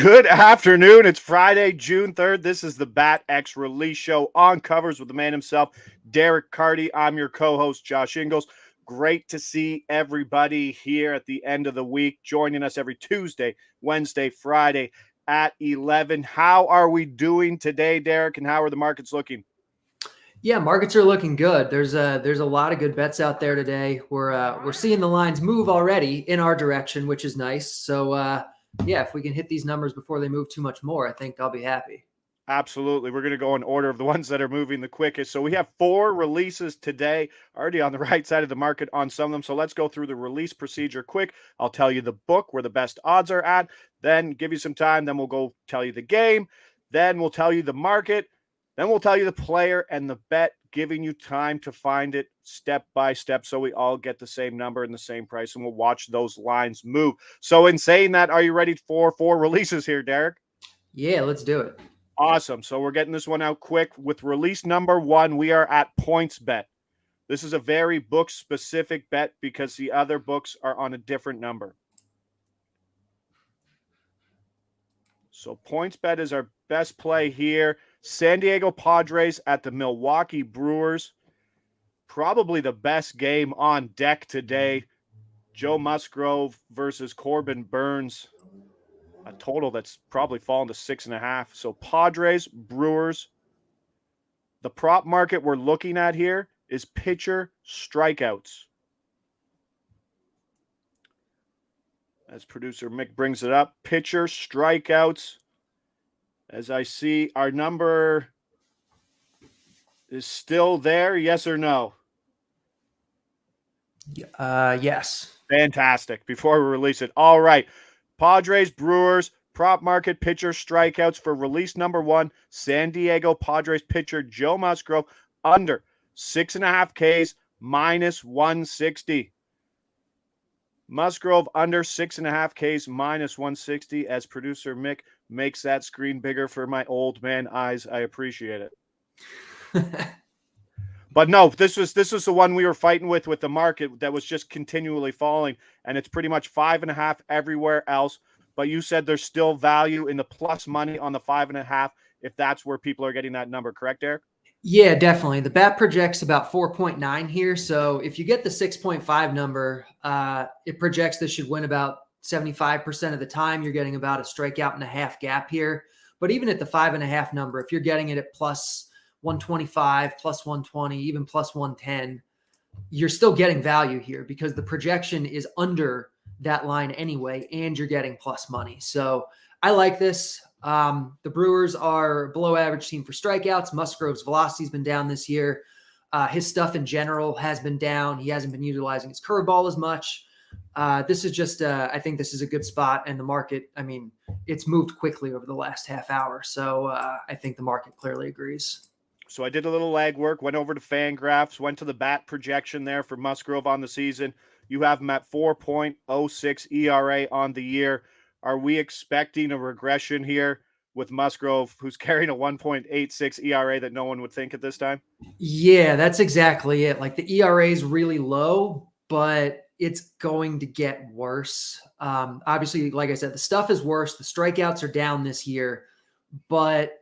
Good afternoon. It's Friday, June 3rd. This is the Bat X Release Show on covers with the man himself, Derek Carty. I'm your co-host, Josh Ingalls. Great to see everybody here at the end of the week, joining us every Tuesday, Wednesday, Friday at 11. How are we doing today, Derek, and how are the markets looking? Yeah, markets are looking good. There's a lot of good bets out there today. We're seeing the lines move already in our direction, which is nice. So yeah, if we can hit these numbers before they move too much more, I think I'll be happy. Absolutely. We're going to go in order of the ones that are moving the quickest. So we have 4 releases today, already on the right side of the market on some of them. So let's go through the release procedure quick. I'll tell you the book where the best odds are at, then give you some time. Then we'll go tell you the game. Then we'll tell you the market. Then we'll tell you the player and the bet, giving you time to find it step by step so we all get the same number and the same price, and we'll watch those lines move. So in saying that, are you ready for 4 releases here, Derek? Yeah, let's do it. Awesome. So we're getting this one out quick. With release number 1, we are at points bet. This is a very book-specific bet because the other books are on a different number. So points bet is our best play here. San Diego Padres at the Milwaukee Brewers. Probably the best game on deck today. Joe Musgrove versus Corbin Burns. A total that's probably fallen to 6.5. So Padres, Brewers. The prop market we're looking at here is pitcher strikeouts. As producer Mick brings it up, pitcher strikeouts. As I see, our number is still there, yes or no? Yes. Fantastic. Before we release it. All right. Padres, Brewers, prop market pitcher strikeouts for release number 1. San Diego Padres pitcher Joe Musgrove under 6.5 Ks minus 160. Musgrove under 6.5 Ks minus 160. As producer Mick makes that screen bigger for my old man eyes, I appreciate it. But no, this was the one we were fighting with the market that was just continually falling, and it's pretty much 5.5 everywhere else. But you said there's still value in the plus money on the 5.5 if that's where people are getting that number, correct, Eric? Yeah, definitely. The bat projects about 4.9 here. So if you get the 6.5 number, it projects this should win about 75% of the time. You're getting about a strikeout and a half gap here. But even at the 5.5 number, if you're getting it at plus 125, plus 120, even plus 110, you're still getting value here because the projection is under that line anyway, and you're getting plus money. So I like this. The Brewers are below average team for strikeouts. Musgrove's velocity's been down this year. His stuff in general has been down. He hasn't been utilizing his curveball as much. This is just, I think this is a good spot. And the market, I mean, it's moved quickly over the last half hour. So I think the market clearly agrees. So I did a little legwork, went over to FanGraphs, went to the bat projection there for Musgrove on the season. You have him at 4.06 ERA on the year. Are we expecting a regression here with Musgrove, who's carrying a 1.86 ERA that no one would think at this time? Yeah, that's exactly it. Like the ERA is really low, but it's going to get worse. Obviously, like I said, the stuff is worse. The strikeouts are down this year, but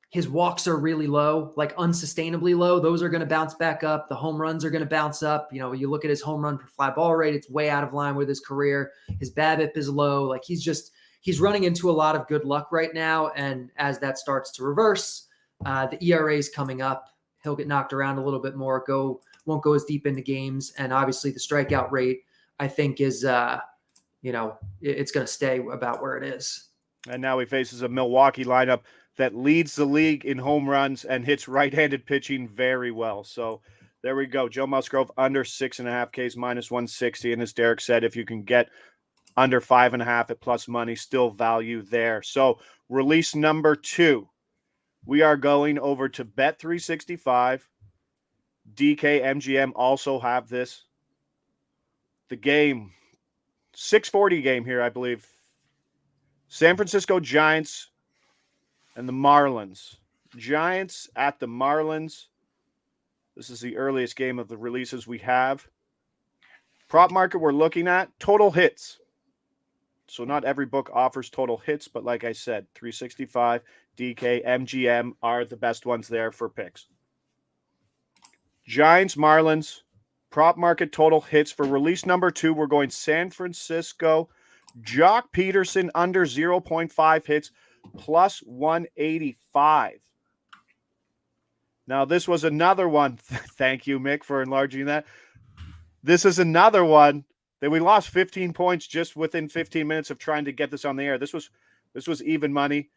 his walks are really low, like unsustainably low. Those are going to bounce back up. The home runs are going to bounce up. You know, you look at his home run per fly ball rate, it's way out of line with his career. His BABIP is low. Like he's running into a lot of good luck right now. And as that starts to reverse, the ERA is coming up. He'll get knocked around a little bit more, won't go as deep into games. And obviously the strikeout rate, I think is, it's going to stay about where it is. And now he faces a Milwaukee lineup that leads the league in home runs and hits right-handed pitching very well. So there we go. Joe Musgrove under 6.5 Ks minus 160. And as Derek said, if you can get under 5.5 at plus money, still value there. So release number 2, we are going over to Bet365. DK, MGM also have this. The game, 640 game here, I believe. San Francisco Giants and the Marlins. Giants at the Marlins. This is the earliest game of the releases we have. Prop market we're looking at, total hits. So not every book offers total hits, but like I said, 365, DK, MGM are the best ones there for picks. Giants, Marlins, prop market total hits for release number 2. We're going San Francisco. Jock Peterson under 0.5 hits plus 185. Now, this was another one. Thank you, Mick, for enlarging that. This is another one that we lost 15 points just within 15 minutes of trying to get this on the air. This was even money.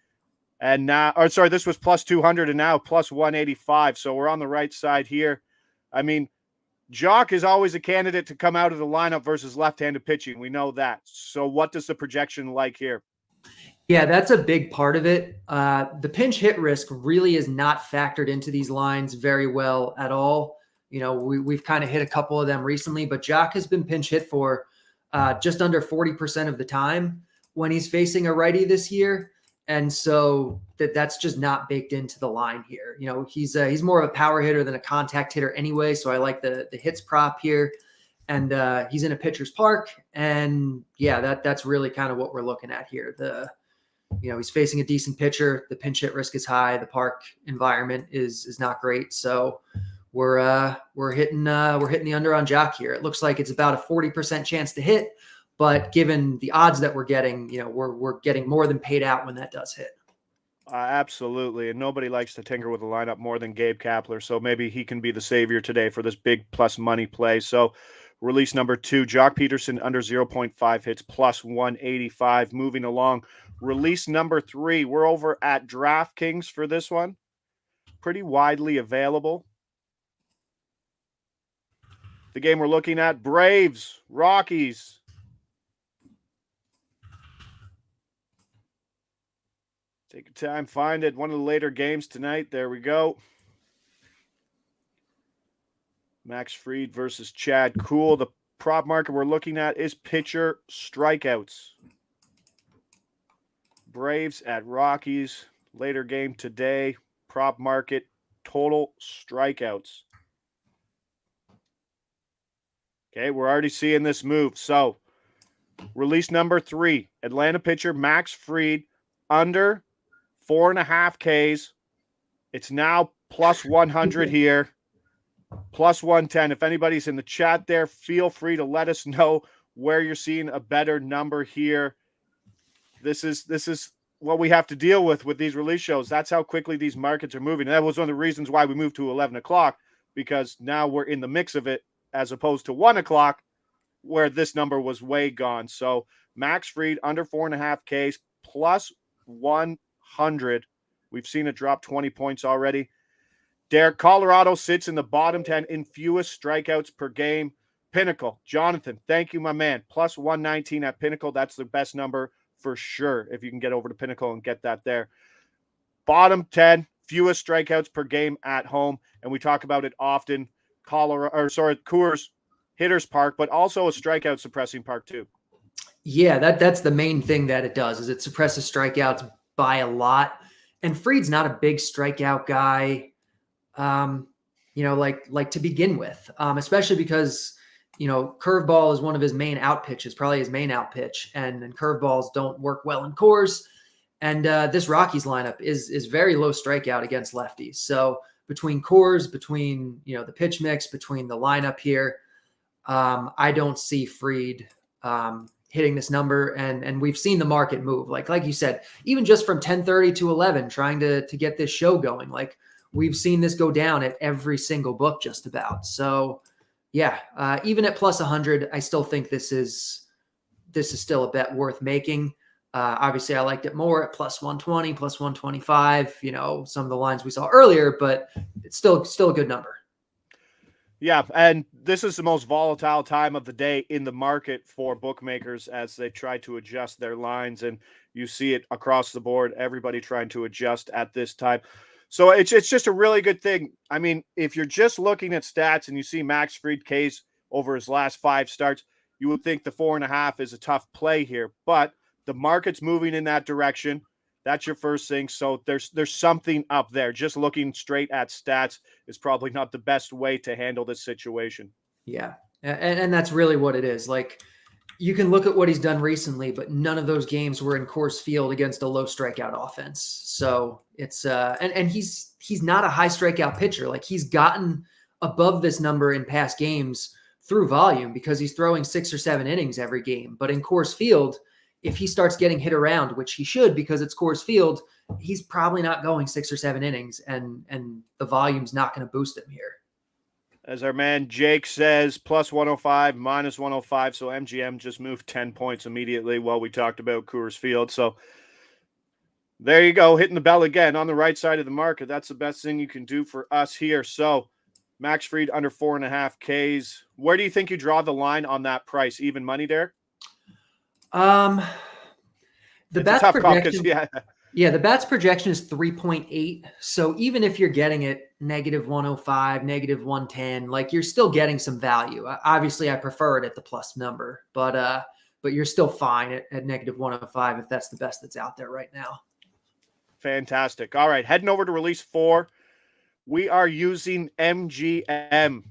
And now, this was plus 200 and now plus 185. So we're on the right side here. I mean, Jock is always a candidate to come out of the lineup versus left-handed pitching. We know that. So what does the projection like here? Yeah, that's a big part of it. The pinch hit risk really is not factored into these lines very well at all. You know, we've kind of hit a couple of them recently, but Jock has been pinch hit for just under 40% of the time when he's facing a righty this year. And so that's just not baked into the line here. You know, he's more of a power hitter than a contact hitter anyway. So I like the hits prop here. And he's in a pitcher's park. And yeah, that's really kind of what we're looking at here. He's facing a decent pitcher. The pinch hit risk is high. The park environment is not great. So we're hitting the under on Jock here. It looks like it's about a 40% chance to hit, but given the odds that we're getting, we're getting more than paid out when that does hit. Absolutely. And nobody likes to tinker with the lineup more than Gabe Kapler. So maybe he can be the savior today for this big plus money play. So release number 2, Jock Peterson under 0.5 hits plus 185. Moving along. Release number 3, we're over at DraftKings for this one. Pretty widely available. The game we're looking at, Braves, Rockies. Take your time, find it. One of the later games tonight. There we go. Max Fried versus Chad Kuhl. The prop market we're looking at is pitcher strikeouts. Braves at Rockies. Later game today. Prop market total strikeouts. Okay, we're already seeing this move. So, release number 3, Atlanta pitcher Max Fried under 4.5 Ks. It's now plus 100 here, plus 110. If anybody's in the chat there, feel free to let us know where you're seeing a better number here. This is what we have to deal with these release shows. That's how quickly these markets are moving. And that was one of the reasons why we moved to 11 o'clock, because now we're in the mix of it as opposed to 1 o'clock where this number was way gone. So Max Fried under 4.5 Ks plus 100. We've seen it drop 20 points already. Derek, Colorado sits in the bottom 10 in fewest strikeouts per game. Pinnacle, Jonathan, thank you, my man. Plus 119 at Pinnacle. That's the best number for sure if you can get over to Pinnacle and get that there. Bottom 10, fewest strikeouts per game at home. And we talk about it often. Coors Hitters Park, but also a strikeout suppressing park too. Yeah, that's the main thing that it does, is it suppresses strikeouts by a lot. And Fried's not a big strikeout guy, like to begin with, especially because, curveball is one of his main out pitches, probably his main out pitch, and curveballs don't work well in Coors. And this Rockies lineup is very low strikeout against lefties. So between Coors, between, the pitch mix, between the lineup here, I don't see Fried hitting this number. And we've seen the market move. Like you said, even just from 10:30 to 11, trying to get this show going. Like, we've seen this go down at every single book just about. So yeah, even at plus 100, I still think this is still a bet worth making. Obviously, I liked it more at plus 120, plus 125, some of the lines we saw earlier, but it's still a good number. Yeah, and this is the most volatile time of the day in the market for bookmakers as they try to adjust their lines, and you see it across the board, everybody trying to adjust at this time. So it's just a really good thing. I mean, if you're just looking at stats and you see Max Fried K's over his last 5 starts, you would think the 4.5 is a tough play here, but the market's moving in that direction. That's your first thing. So there's something up there. Just looking straight at stats is probably not the best way to handle this situation. Yeah. And that's really what it is. Like, You can look at what he's done recently, but none of those games were in Coors Field against a low strikeout offense. So it's and he's not a high strikeout pitcher. Like, he's gotten above this number in past games through volume because he's throwing 6 or 7 innings every game. But in Coors Field, if he starts getting hit around, which he should because it's Coors Field, he's probably not going 6 or 7 innings, and the volume's not going to boost him here. As our man Jake says, plus 105, minus 105. So MGM just moved 10 points immediately while we talked about Coors Field. So there you go, hitting the bell again on the right side of the market. That's the best thing you can do for us here. So Max Fried under 4.5 Ks. Where do you think you draw the line on that price? Even money, Derek? The bats projection, the bats projection is 3.8. So even if you're getting it negative 105, negative 110, like, you're still getting some value. Obviously, I prefer it at the plus number, but you're still fine at negative 105 if that's the best that's out there right now. Fantastic. All right, heading over to release 4. We are using MGM.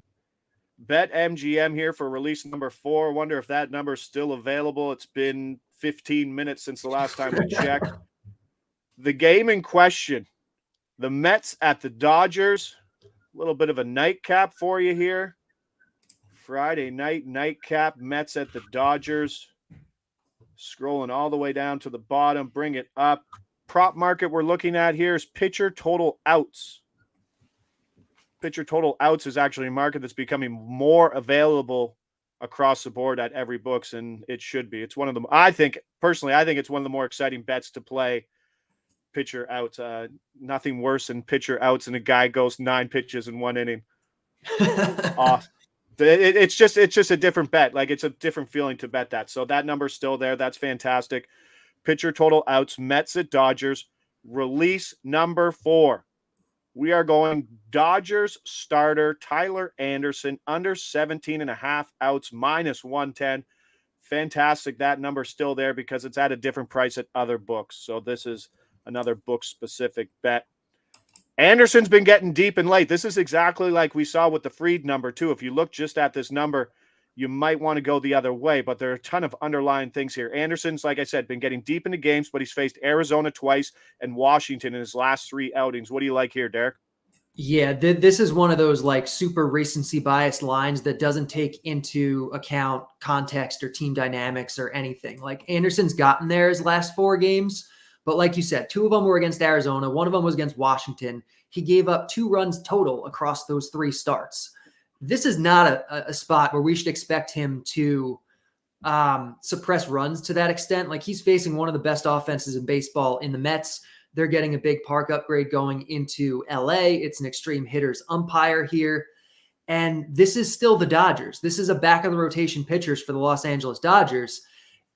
Bet MGM here for release number 4. Wonder if that number is still available. It's been 15 minutes since the last time we checked. The game in question, the Mets at the Dodgers. A little bit of a nightcap for you here. Friday night nightcap, Mets at the Dodgers. Scrolling all the way down to the bottom, bring it up. Prop market we're looking at here is pitcher total outs. Pitcher total outs is actually a market that's becoming more available across the board at every books, and it should be. It's one of them. I think it's one of the more exciting bets to play. Pitcher outs, nothing worse than pitcher outs, and a guy goes 9 pitches in 1 inning. It's just a different bet. Like, it's a different feeling to bet that. So that number's still there. That's fantastic. Pitcher total outs, Mets at Dodgers, release number 4. We are going Dodgers starter Tyler Anderson under 17.5 outs, minus 110. Fantastic. That number's still there because it's at a different price at other books. So this is another book-specific bet. Anderson's been getting deep and late. This is exactly like we saw with the Fried number, too. If you look just at this number, you might want to go the other way, but there are a ton of underlying things here. Anderson's, like I said, been getting deep into games, but he's faced Arizona twice and Washington in his last 3 outings. What do you like here, Derek? Yeah, this is one of those, like, super recency bias lines that doesn't take into account context or team dynamics or anything. Like, Anderson's gotten there his last 4 games, but like you said, 2 of them were against Arizona. 1 of them was against Washington. He gave up 2 runs total across those 3 starts. This is not a spot where we should expect him to suppress runs to that extent. Like, he's facing one of the best offenses in baseball in the Mets. They're getting a big park upgrade going into LA. It's an extreme hitters umpire here. And this is still the Dodgers. This is a back of the rotation pitchers for the Los Angeles Dodgers.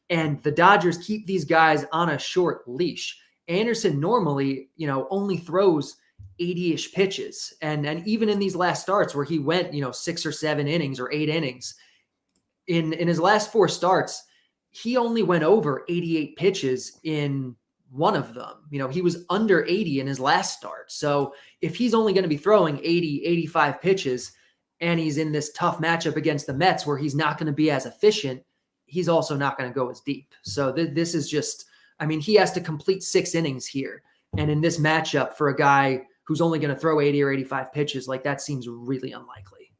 And the Dodgers keep these guys on a short leash. Anderson normally, only throws 80-ish pitches. And even in these last starts where he went, 6 or 7 innings or 8 innings, in his last 4 starts, he only went over 88 pitches in one of them. He was under 80 in his last start. So if he's only going to be throwing 80, 85 pitches, and he's in this tough matchup against the Mets where he's not going to be as efficient, he's also not going to go as deep. So this is just, he has to complete 6 innings here. And in this matchup for a guy who's only going to throw 80 or 85 pitches, like, that seems really unlikely.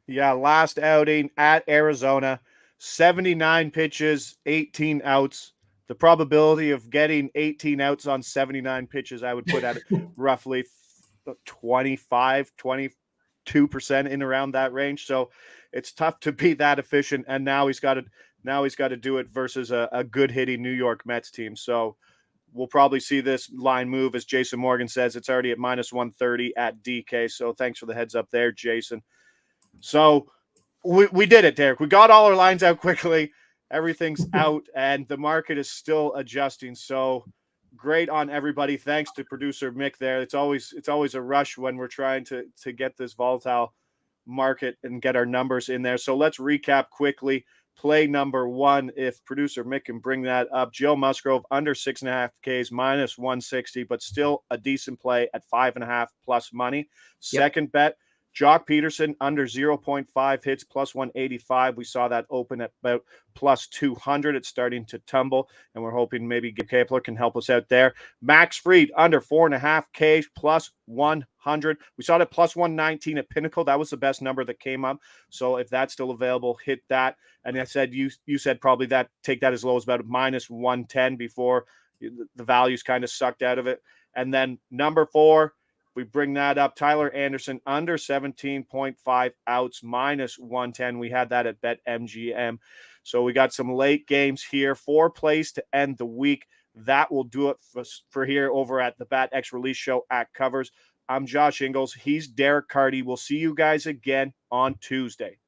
Yeah, last outing at Arizona, 79 pitches, 18 outs. The probability of getting 18 outs on 79 pitches, I would put at roughly 25, 22% in around that range. So it's tough to be that efficient. And now he's got to do it versus a good hitting New York Mets team. So we'll probably see this line move. As Jason Morgan says, it's already at minus 130 at DK. So thanks for the heads up there, Jason. So we did it, Derek. We got all our lines out quickly. Everything's out, and the market is still adjusting. So great on everybody. Thanks to producer Mick there. It's always a rush when we're trying to get this volatile market and get our numbers in there. So let's recap quickly. Play number 1, if producer Mick can bring that up. Joe Musgrove under 6.5 Ks, minus 160, but still a decent play at 5.5 plus money. Second bet, Jock Peterson under 0.5 hits, plus 185. We saw that open at about plus 200. It's starting to tumble, and we're hoping maybe Kepler can help us out there. Max Fried under 4.5 Ks, plus 100. We saw that plus 119 at Pinnacle. That was the best number that came up. So if that's still available, hit that. And I said you said probably that take that as low as about minus 110 before the values kind of sucked out of it. And then number 4, we bring that up. Tyler Anderson under 17.5 outs, minus 110. We had that at BetMGM. So we got some late games here. 4 plays to end the week. That will do it for here over at the Bat X Release Show at Covers. I'm Josh Ingles. He's Derek Carty. We'll see you guys again on Tuesday.